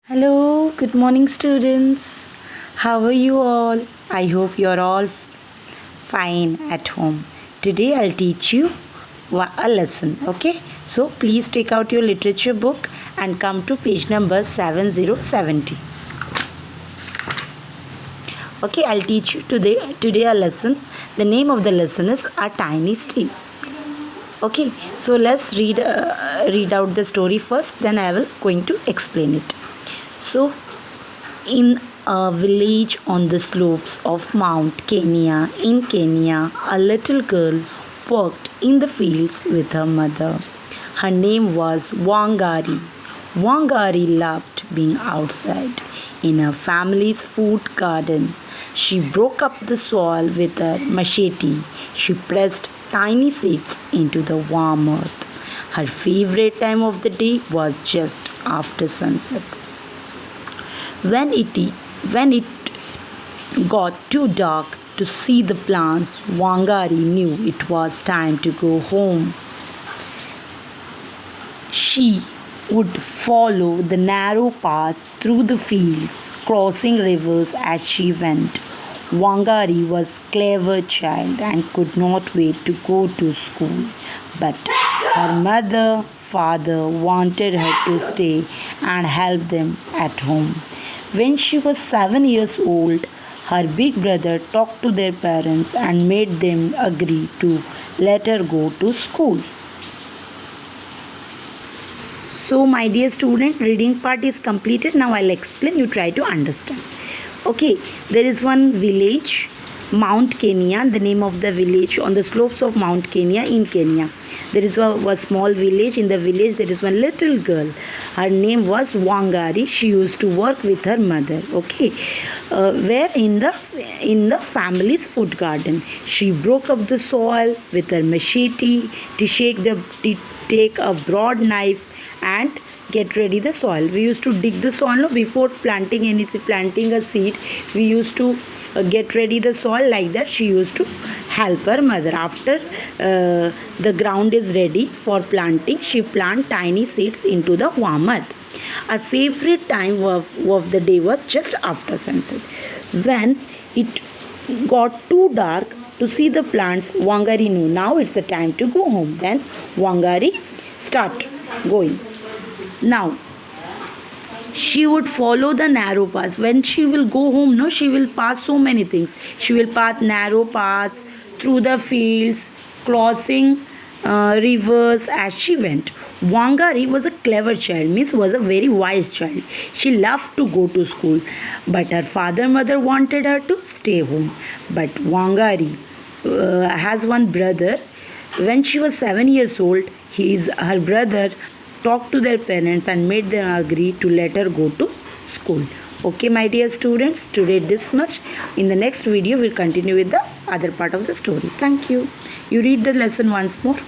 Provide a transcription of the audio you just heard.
Hello, good morning, students. How are you all? I hope you are all fine at home. Today I'll teach you a lesson, okay? So please take out your literature book and come to page number 7070. Okay, I'll teach you today a lesson. The name of the lesson is A Tiny Street. Okay, so let's read out the story first, then I will going to explain it. So, in a village on the slopes of Mount Kenya in Kenya, a little girl worked in the fields with her mother. Her name was Wangari. Wangari loved being outside in her family's food garden. She broke up the soil with her machete. She pressed tiny seeds into the warm earth. Her favorite time of the day was just after sunset. When it got too dark to see the plants, Wangari knew it was time to go home. She would follow the narrow paths through the fields, crossing rivers as she went. Wangari was a clever child and could not wait to go to school. But her father wanted her to stay and help them at home. When she was 7 years old, her big brother talked to their parents and made them agree to let her go to school. So, my dear student, reading part is completed. Now I'll explain. You try to understand. Okay, there is one village, Mount Kenya, the name of the village on the slopes of Mount Kenya in Kenya. There is a small village. In the village, there is one little girl. Her name was Wangari. She used to work with her mother. Okay, where in the family's food garden. She broke up the soil with her machete to take a broad knife and get ready the soil. We used to dig the soil before planting a seed. We used to get ready the soil like that. She used to help her mother. After the ground is ready for planting, she plant tiny seeds into the warm earth. Our favorite time of the day was just after sunset. When it got too dark to see the plants, Wangari knew now it's the time to go home. Then Wangari start going. Now she would follow the narrow paths. When she will go home, she will pass so many things. She will pass narrow paths through the fields, crossing rivers as she went. Wangari was a clever child, was a very wise child. She loved to go to school, but her father and mother wanted her to stay home. But Wangari has one brother. When she was 7 years old, her brother talked to their parents and made them agree to let her go to school. Okay, my dear students, today this much. In the next video, we'll continue with the other part of the story. Thank you. You read the lesson once more.